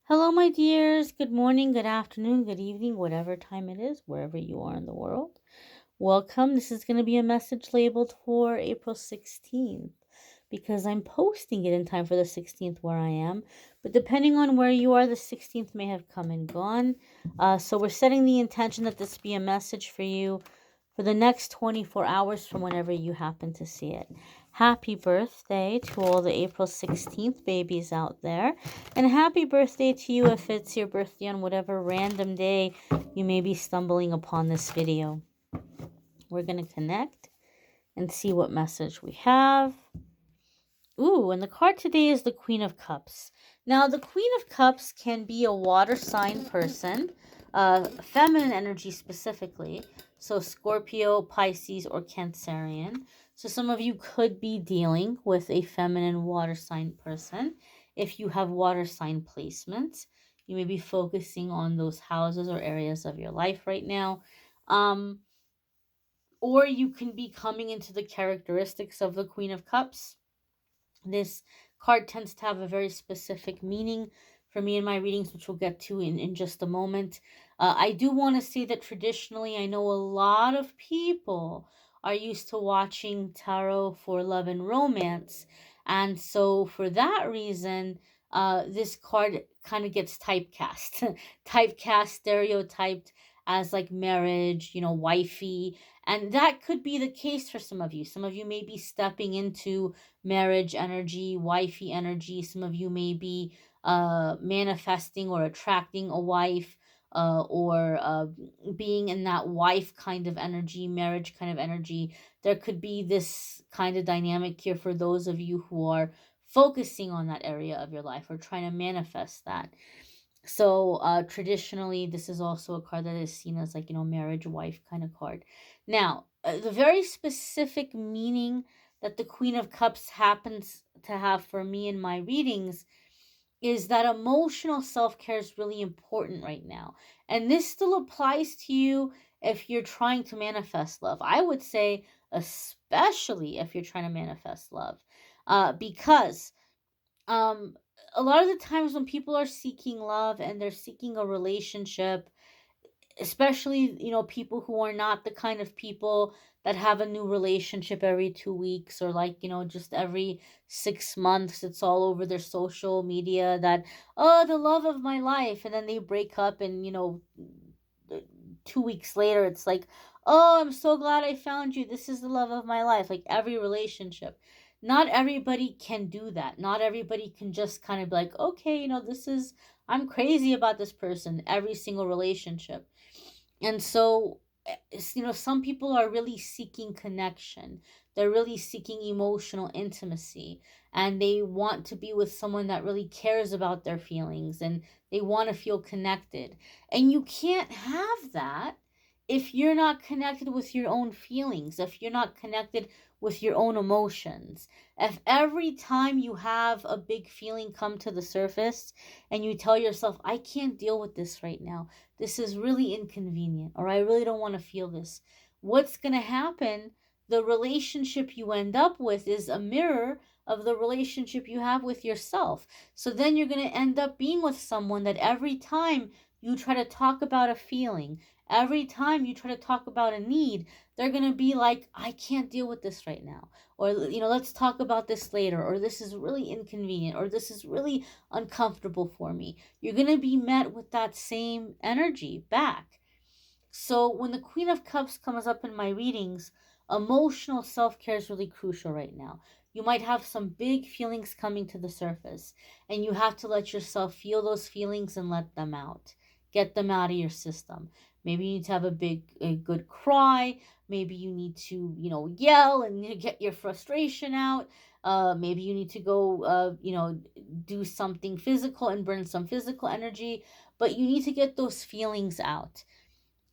Hello, my dears. Good morning, good afternoon, good evening, whatever time it is, wherever you are in the world. Welcome. This is going to be a message labeled for April 16th because I'm posting it in time for the 16th where I am. But depending on where you are, the 16th may have come and gone. So we're setting the intention that this be a message for you for the next 24 hours from whenever you happen to see it. Happy birthday to all the April 16th babies out there. And happy birthday to you if it's your birthday on whatever random day you may be stumbling upon this video. We're going to connect and see what message we have. Ooh, and the card today is the Queen of Cups. Now, the Queen of Cups can be a water sign person, feminine energy specifically. So Scorpio, Pisces, or Cancerian. So some of you could be dealing with a feminine water sign person. If you have water sign placements, you may be focusing on those houses or areas of your life right now. Or you can be coming into the characteristics of the Queen of Cups. This card tends to have a very specific meaning for me in my readings, which we'll get to in just a moment. I do want to say that traditionally, I know a lot of people are used to watching tarot for love and romance. And so, for that reason, this card kind of gets typecast, typecast, stereotyped as like marriage, wifey. And that could be the case for some of you. Some of you may be stepping into marriage energy, wifey energy. Some of you may be manifesting or attracting a wife, or being in that wife kind of energy, marriage kind of energy. There could be this kind of dynamic here for those of you who are focusing on that area of your life or trying to manifest that. So traditionally, this is also a card that is seen as like, marriage wife kind of card. Now, the very specific meaning that the Queen of Cups happens to have for me in my readings is that emotional self-care is really important right now. And this still applies to you if you're trying to manifest love. I would say especially if you're trying to manifest love. Because um a lot of the times when people are seeking love and they're seeking a relationship, especially people who are not the kind of people that have a new relationship every 2 weeks, or like just every 6 months, it's all over their social media that, oh, the love of my life, and then they break up, and 2 weeks later it's like, oh, I'm so glad I found you, this is the love of my life. Like every relationship, not everybody can do that. Not everybody can just kind of be like, okay, this is, I'm crazy about this person every single relationship. And so, some people are really seeking connection. They're really seeking emotional intimacy. And they want to be with someone that really cares about their feelings, and they want to feel connected. And you can't have that if you're not connected with your own feelings, if you're not connected with your own emotions. If every time you have a big feeling come to the surface and you tell yourself, I can't deal with this right now, this is really inconvenient, or I really don't want to feel this, what's going to happen? The relationship you end up with is a mirror of the relationship you have with yourself. So then you're going to end up being with someone that every time you try to talk about a feeling, every time you try to talk about a need, they're going to be like, I can't deal with this right now. Or, let's talk about this later. Or this is really inconvenient. Or this is really uncomfortable for me. You're going to be met with that same energy back. So when the Queen of Cups comes up in my readings, emotional self-care is really crucial right now. You might have some big feelings coming to the surface, and you have to let yourself feel those feelings and let them out. Get them out of your system. Maybe you need to have a good cry. Maybe you need to, yell and get your frustration out. Maybe you need to go, do something physical and burn some physical energy. But you need to get those feelings out.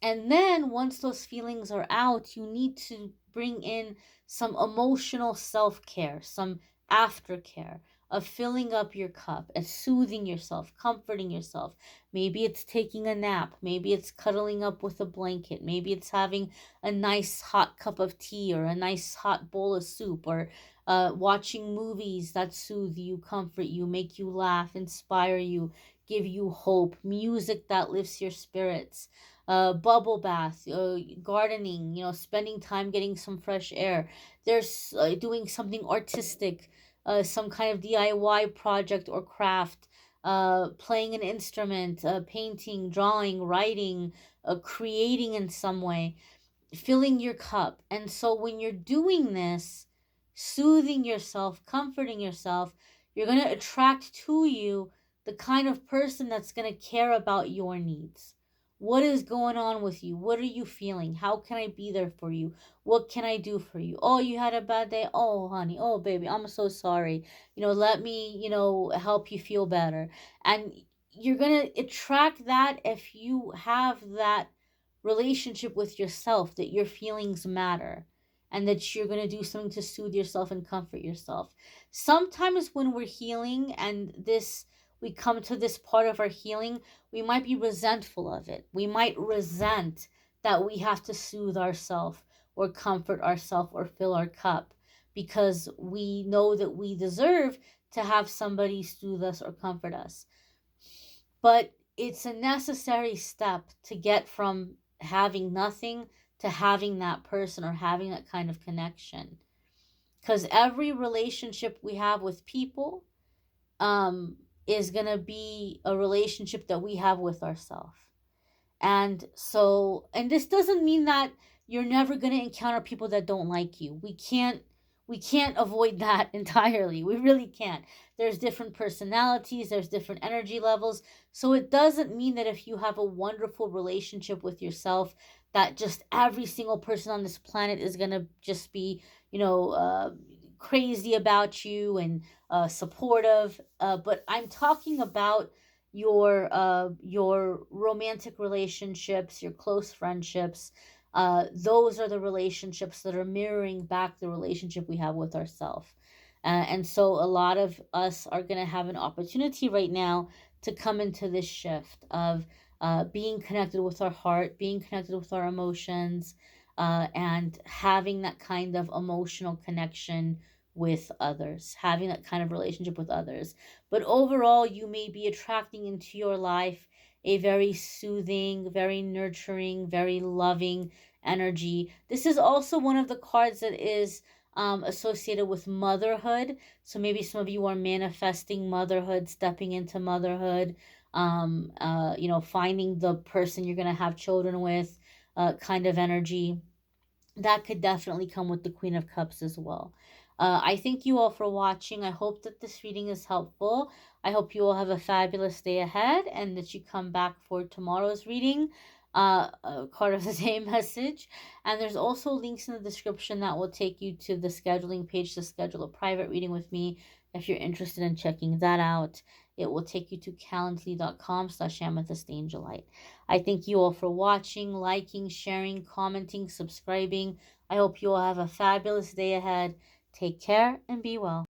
And then once those feelings are out, you need to bring in some emotional self care, some aftercare of filling up your cup, of soothing yourself, comforting yourself. Maybe it's taking a nap. Maybe it's cuddling up with a blanket. Maybe it's having a nice hot cup of tea or a nice hot bowl of soup, or watching movies that soothe you, comfort you, make you laugh, inspire you, give you hope, music that lifts your spirits, bubble bath, gardening, spending time getting some fresh air. There's doing something artistic, some kind of DIY project or craft, playing an instrument, painting, drawing, writing, creating in some way, filling your cup. And so when you're doing this, soothing yourself, comforting yourself, you're going to attract to you the kind of person that's going to care about your needs. What is going on with you? What are you feeling? How can I be there for you? What can I do for you? Oh, you had a bad day. Oh, honey. Oh, baby, I'm so sorry. Let me, help you feel better. And you're going to attract that if you have that relationship with yourself, that your feelings matter, and that you're going to do something to soothe yourself and comfort yourself. Sometimes when we're healing and this we come to this part of our healing, we might be resentful of it. We might resent that we have to soothe ourselves or comfort ourselves or fill our cup, because we know that we deserve to have somebody soothe us or comfort us. But it's a necessary step to get from having nothing to having that person or having that kind of connection. Because every relationship we have with people um, is going to be a relationship that we have with ourselves. And this doesn't mean that you're never going to encounter people that don't like you. We can't avoid that entirely. We really can't. There's different personalities, there's different energy levels. So it doesn't mean that if you have a wonderful relationship with yourself, that just every single person on this planet is going to just be, crazy about you and supportive. But I'm talking about your romantic relationships, your close friendships. Those are the relationships that are mirroring back the relationship we have with ourselves. And so a lot of us are going to have an opportunity right now to come into this shift of being connected with our heart, being connected with our emotions, and having that kind of emotional connection with others, having that kind of relationship with others. But overall, you may be attracting into your life a very soothing, very nurturing, very loving energy. This is also one of the cards that is associated with motherhood. So maybe some of you are manifesting motherhood, stepping into motherhood, finding the person you're going to have children with, kind of energy. That could definitely come with the Queen of Cups as well. I thank you all for watching. I hope that this reading is helpful. I hope you all have a fabulous day ahead and that you come back for tomorrow's reading, card of the day message. And there's also links in the description that will take you to the scheduling page to schedule a private reading with me if you're interested in checking that out. It will take you to calendly.com/amethystangelite. I thank you all for watching, liking, sharing, commenting, subscribing. I hope you all have a fabulous day ahead. Take care and be well.